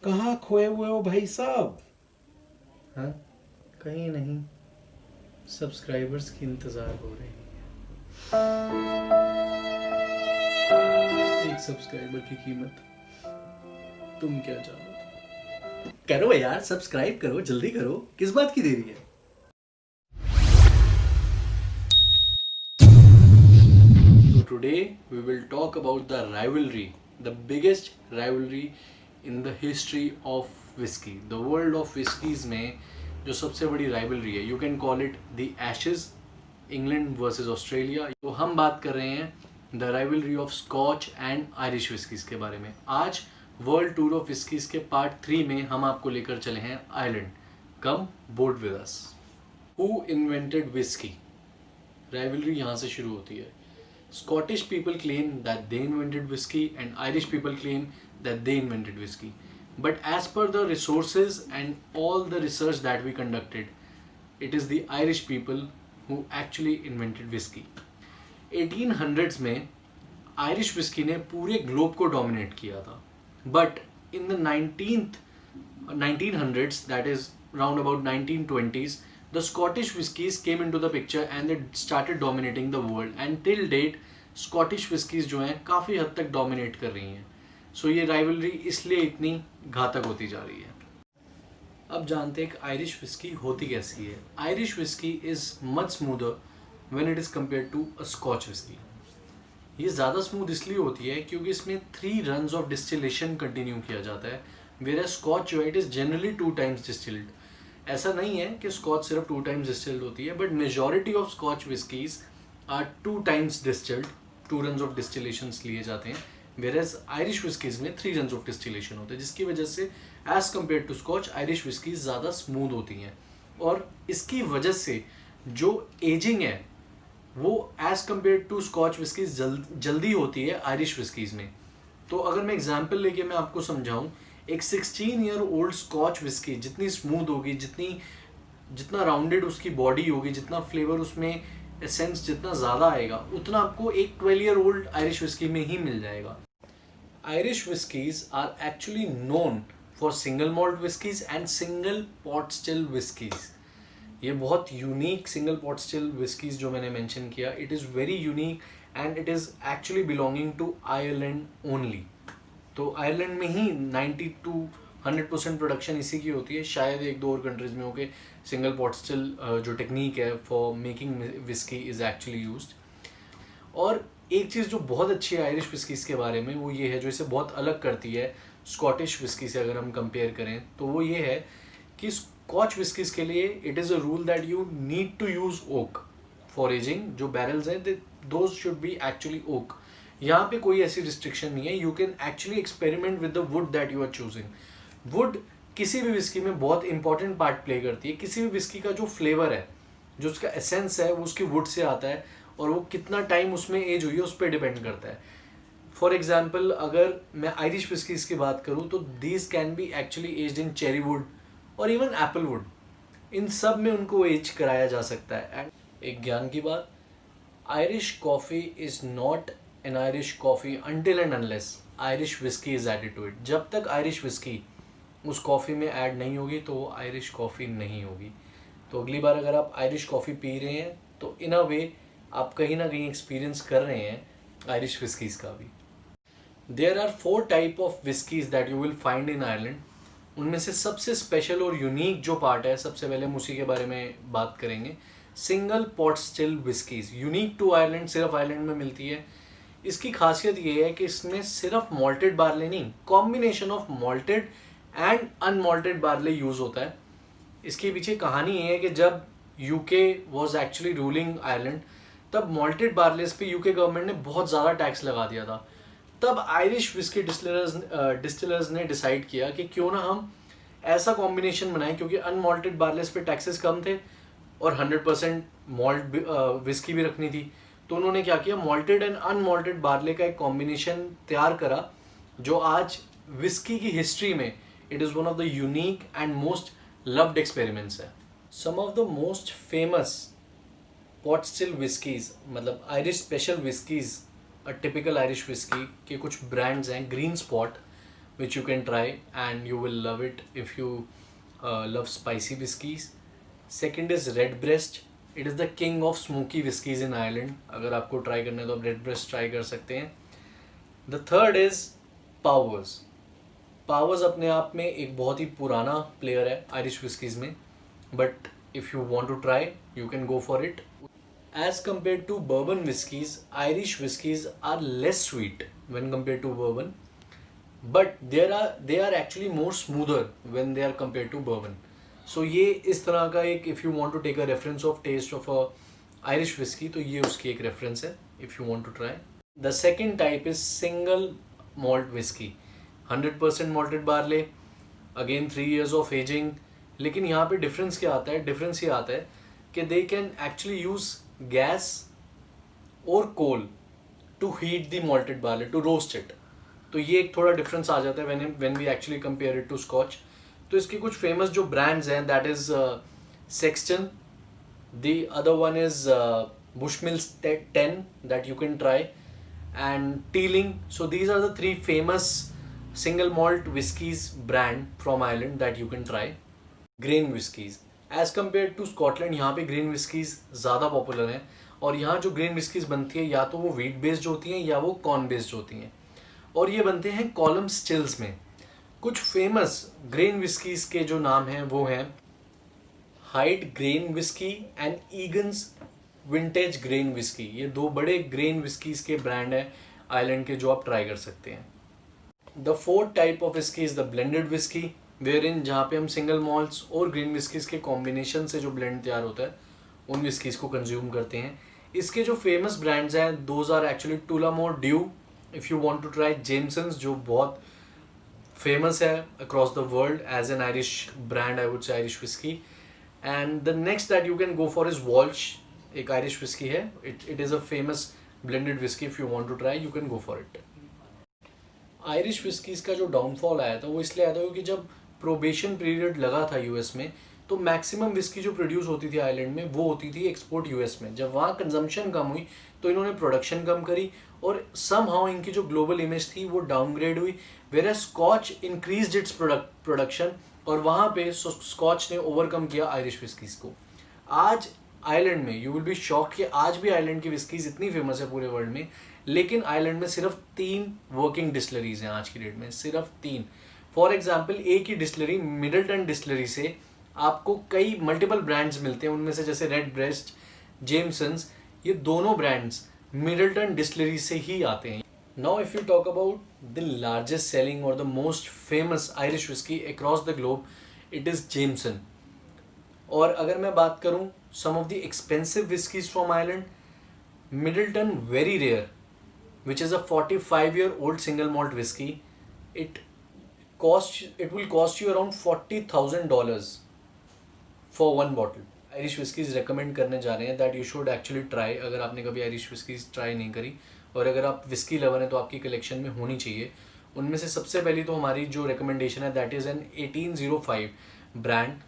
कहाँ खोए हुए हो भाई साहब? हाँ, कहीं नहीं, सब्सक्राइबर्स की इंतज़ार हो रही है। एक सब्सक्राइबर की कीमत तुम क्या जानो। करो यार, सब्सक्राइब करो, जल्दी करो, किस बात की देरी है। So today we will talk about the rivalry, the biggest rivalry in the history of whiskey. The world of whiskies में जो सबसे बड़ी rivalry है, you can call it the Ashes, England versus Australia. तो हम बात कर रहे हैं the rivalry of Scotch and Irish whiskies के बारे में. आज वर्ल्ड टूर ऑफ whiskies के पार्ट 3 में हम आपको लेकर चले हैं Ireland. Come board with us. Who invented whiskey? Rivalry यहाँ से शुरू होती है. Scottish people claim that they invented whiskey and Irish people claim that they invented whiskey. But as per the resources and all the research that we conducted, it is the Irish people who actually invented whiskey. 1800s में Irish whisky ने पूरे globe को dominate किया था. But in the 1900s, that is round about 1920s, the Scottish whiskies came into the picture and they started dominating the world. And till date Scottish whiskies जो हैं काफ़ी हद तक डोमिनेट कर रही हैं. सो ये राइवलरी इसलिए इतनी घातक होती जा रही है. अब जानते हैं कि आयरिश विस्की होती कैसी है. Irish whisky is much smoother when it is compare to a Scotch whisky. ये ज़्यादा स्मूथ इसलिए होती है क्योंकि इसमें 3 रन्स ऑफ डिस्टिलेशन कंटिन्यू किया जाता है. वेयर स्कॉच जो है it is generally 2 times distilled. ऐसा नहीं है कि स्कॉच सिर्फ 2 टाइम्स डिस्टिल्ड होती है, but majority of Scotch whiskies are 2 times distilled. 2 runs of distillation लिए जाते हैं. वेयर आयरिश विस्कीज में 3 रन्स ऑफ डिस्टिलेशन होते हैं, जिसकी वजह से as compare to Scotch Irish whiskies ज़्यादा स्मूथ होती हैं. और इसकी वजह से जो एजिंग है वो as compare to Scotch whiskies जल्दी होती है आयरिश विस्कीज में. तो अगर मैं एग्जाम्पल लेके मैं आपको समझाऊं, एक 16 ईयर ओल्ड स्कॉच विस्की जितनी स्मूथ होगी, जितना राउंडेड उसकी बॉडी होगी, जितना फ्लेवर उसमें एसेंस जितना ज़्यादा आएगा, उतना आपको एक 12 ईयर ओल्ड आयरिश विस्की में ही मिल जाएगा. Irish whiskies are actually known for single malt whiskies and single pot still whiskies. ये बहुत unique single pot still whiskies जो मैंने मेंशन किया, it is very unique and it is actually belonging to Ireland only. तो Ireland में ही 90 to 100% production इसी की होती है. शायद एक दो और कंट्रीज में हो के सिंगल पॉट स्टिल जो टेक्निक है for making whisky is actually used. और एक चीज़ जो बहुत अच्छी है आयरिश विस्कीज़ के बारे में, वो ये है जो इसे बहुत अलग करती है स्कॉटिश विस्की से अगर हम कंपेयर करें, तो वो ये है कि स्कॉच विस्कीज़ के लिए it is a rule that you need to use oak for ageing. जो बैरल्स हैं those should be actually oak. यहाँ पे कोई ऐसी रिस्ट्रिक्शन नहीं है. You can actually experiment with the wood that you are choosing. Wood किसी भी विस्की में बहुत इंपॉर्टेंट पार्ट प्ले करती है. किसी भी विस्की का जो फ्लेवर है, जो उसका एसेंस है, वो उसकी वुड से आता है, और वो कितना टाइम उसमें एज हुई है उस पर डिपेंड करता है. फॉर एग्जाम्पल अगर मैं आयरिश विस्कीज की बात करूँ तो these can be actually aged in cherry would और इवन एप्पल वुड. इन सब में उनको एज कराया जा सकता है. एंड एक ज्ञान की बात, Irish coffee is not an Irish coffee until and unless Irish whisky is added to it. जब तक आयरिश विस्की उस कॉफ़ी में ऐड नहीं होगी तो वो आयरिश कॉफ़ी नहीं होगी. तो अगली बार अगर आप आयरिश कॉफ़ी पी रहे हैं तो इन अ वे आप कहीं ना कहीं एक्सपीरियंस कर रहे हैं आयरिश विस्कीज़ का भी. There are 4 type of whiskies that you will find in Ireland. उनमें से सबसे स्पेशल और यूनिक जो पार्ट है, सबसे पहले हम उसी के बारे में बात करेंगे. Single pot still whiskies unique to Ireland, सिर्फ आयरलैंड में मिलती है. इसकी खासियत ये है कि इसमें सिर्फ मॉल्टेड बार्ले नहीं, combination of malted and unmalted barley use होता है. इसके पीछे कहानी ये है कि जब UK was actually ruling Ireland, तब मॉल्टेड बार्लेस पे यूके गवर्नमेंट ने बहुत ज़्यादा टैक्स लगा दिया था. तब आयरिश विस्की डिस्टिलर्स ने डिसाइड किया कि क्यों ना हम ऐसा कॉम्बिनेशन बनाएं, क्योंकि अनमॉल्टेड बार्लेस पे टैक्सेस कम थे और 100% मॉल्ट विस्की भी रखनी थी. तो उन्होंने क्या किया, मॉल्टेड एंड अनमॉल्टेड बार्ले का एक कॉम्बिनेशन तैयार करा, जो आज विस्की की हिस्ट्री में it is one of the unique and most loved experiments है. Some of the most famous pot still whiskeys, मतलब Irish special whiskeys, typical Irish whiskey के कुछ ब्रांड्स हैं. Green Spot, which you can try and you will love it if you love spicy whiskies. Second is Redbreast. It is the king of smoky whiskies in Ireland. अगर आपको try करना है तो आप Redbreast try कर सकते हैं. The third is Powers. Powers अपने आप में एक बहुत ही पुराना player है Irish whiskies में, but if you want to try, you can go for it. As compared to bourbon whiskies, Irish whiskies are less sweet when compared to bourbon, but they are actually more smoother when they are compared to bourbon. So ये इस तरह का एक, if you want to take a reference of taste of a Irish whiskey, तो ये उसकी एक reference है if you want to try. The second type is single malt whiskey. 100% malted barley, again 3 years of aging. लेकिन यहाँ पे difference क्या आता है? Difference ये आता है कि they can actually use gas or coal to heat the malted barley, to roast it. तो ये एक थोड़ा difference आ जाता है when we actually compare it to Scotch. तो इसके कुछ famous जो brands हैं, that is Sexton, the other one is Bushmills 10 that you can try, and Teeling. So these are the 3 famous single malt whiskies brand from Ireland that you can try. Grain whiskies. As compared to Scotland, यहाँ पे grain whiskies ज़्यादा popular हैं, और यहाँ जो grain whiskies बनती है या तो वो wheat based होती हैं या वो corn based होती हैं, और ये बनते हैं कॉलम स्टिल्स में. कुछ फेमस ग्रेन whiskies के जो नाम हैं वो हैं Hyde grain whiskey and Egan's vintage grain whiskey. ये 2 बड़े ग्रेन whiskies के ब्रांड हैं आइलैंड के जो आप ट्राई कर सकते हैं. The fourth type of whiskey is the blended whiskey, wherein जहाँ पे हम सिंगल मॉल्ट्स और ग्रीन whiskies के कॉम्बिनेशन से जो ब्लेंड तैयार होता है उन whiskies को कंज्यूम करते हैं. इसके जो फेमस ब्रांड्स हैं those are actually Tullamore Dew. If you want to try Jameson's जो बहुत फेमस है across the world as an Irish brand, I would say Irish whiskey. And the next that you can go for is Walsh, एक Irish whiskey है. It is a famous blended whiskey. If you want to try you can go for it. Irish whiskies का जो downfall आया था वो इसलिए आया था क्योंकि जब प्रोबेशन पीरियड लगा था यूएस में तो मैक्सिमम विस्की जो प्रोड्यूस होती थी आइलैंड में वो होती थी एक्सपोर्ट यूएस में. जब वहाँ कंजम्पशन कम हुई तो इन्होंने प्रोडक्शन कम करी और समहाउ इनकी जो ग्लोबल इमेज थी वो डाउनग्रेड हुई. Where Scotch increased its production और वहाँ पे स्कॉच ने ओवरकम किया आयरिश विस्कीज को. आज आइलैंड में यू विल बी शॉक कि आज भी आइलैंड की विस्कीज इतनी फेमस है पूरे वर्ल्ड में, लेकिन आइलैंड में सिर्फ 3 वर्किंग डिस्टलरीज हैं आज की डेट में, सिर्फ 3. फॉर एग्जाम्पल एक ही डिस्टलरी मिडलटन डिस्टलरी से आपको कई मल्टीपल ब्रांड्स मिलते हैं, उनमें से जैसे रेडब्रेस्ट, जेमसन्स, ये दोनों ब्रांड्स मिडलटन डिस्टलरी से ही आते हैं. Now if you talk about the largest selling और the most famous Irish whiskey across the globe, it is Jameson. और अगर मैं बात करूं some of the expensive whiskeys from Ireland, Midleton very rare which is a 45-year-old single malt whiskey, it will cost you around $40,000 for one bottle. Irish whiskies recommend करने जा रहे हैं that you should actually try. अगर आपने कभी Irish whiskies try नहीं करी और अगर आप whiskey lover हैं तो आपकी कलेक्शन में होनी चाहिए. उनमें से सबसे पहली तो हमारी जो recommendation है that is an 1805 brand.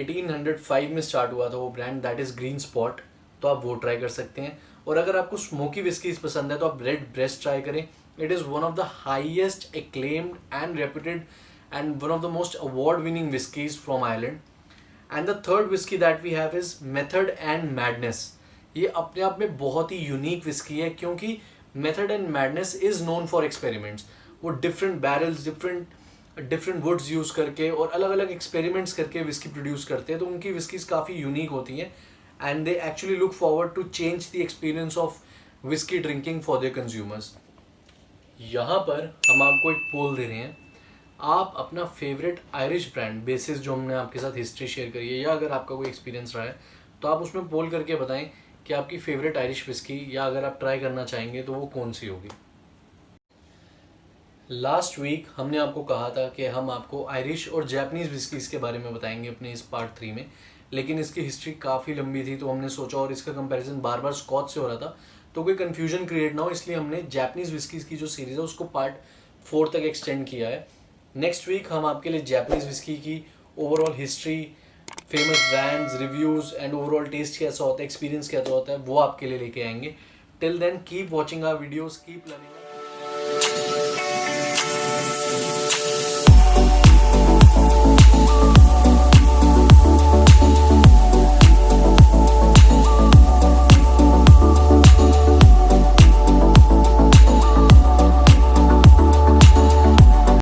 1805 में स्टार्ट हुआ था वो brand, that is Green Spot, तो आप वो ट्राई कर सकते हैं. और अगर आपको स्मोकी विस्कीज पसंद है तो आप रेड ब्रेस्ट ट्राई करें. It is one of the highest acclaimed and reputed and one of the most award winning whiskies from Ireland. And the third whisky that we have is method and madness. ये अपने आप में बहुत ही unique whiskey है क्योंकि method and madness is known for experiments. वो different barrels, different woods use करके और अलग अलग एक्सपेरिमेंट्स करके विस्की प्रोड्यूस करते हैं, तो उनकी विस्कीज काफ़ी यूनिक होती हैं. And they actually look forward to change the experience of whiskey drinking for their consumers. यहाँ पर हम आपको एक पोल दे रहे हैं. आप अपना फेवरेट आयरिश ब्रांड बेसिस जो हमने आपके साथ हिस्ट्री शेयर करी है या अगर आपका कोई एक्सपीरियंस रहा है तो आप उसमें पोल करके बताएं कि आपकी फेवरेट आयरिश विस्की या अगर आप ट्राई करना चाहेंगे तो वो कौन सी होगी. लास्ट वीक हमने आपको कहा था कि हम आपको आयरिश और जैपनीज़ विस्कीज़ के बारे में बताएंगे अपने इस पार्ट 3 में, लेकिन इसकी हिस्ट्री काफ़ी लंबी थी तो हमने सोचा और इसका कंपैरिजन बार बार स्कॉच से हो रहा था तो कोई कन्फ्यूजन क्रिएट ना हो, इसलिए हमने जैपनीज़ विस्कीज़ की जो सीरीज़ है उसको पार्ट 4 तक एक्सटेंड किया है. नेक्स्ट वीक हम आपके लिए जैपनीज़ विस्की की overall history, famous brands, reviews and overall taste कैसा होता है, एक्सपीरियंस कैसा होता है वो आपके लिए लेके आएंगे. Till then keep watching our videos, keep learning.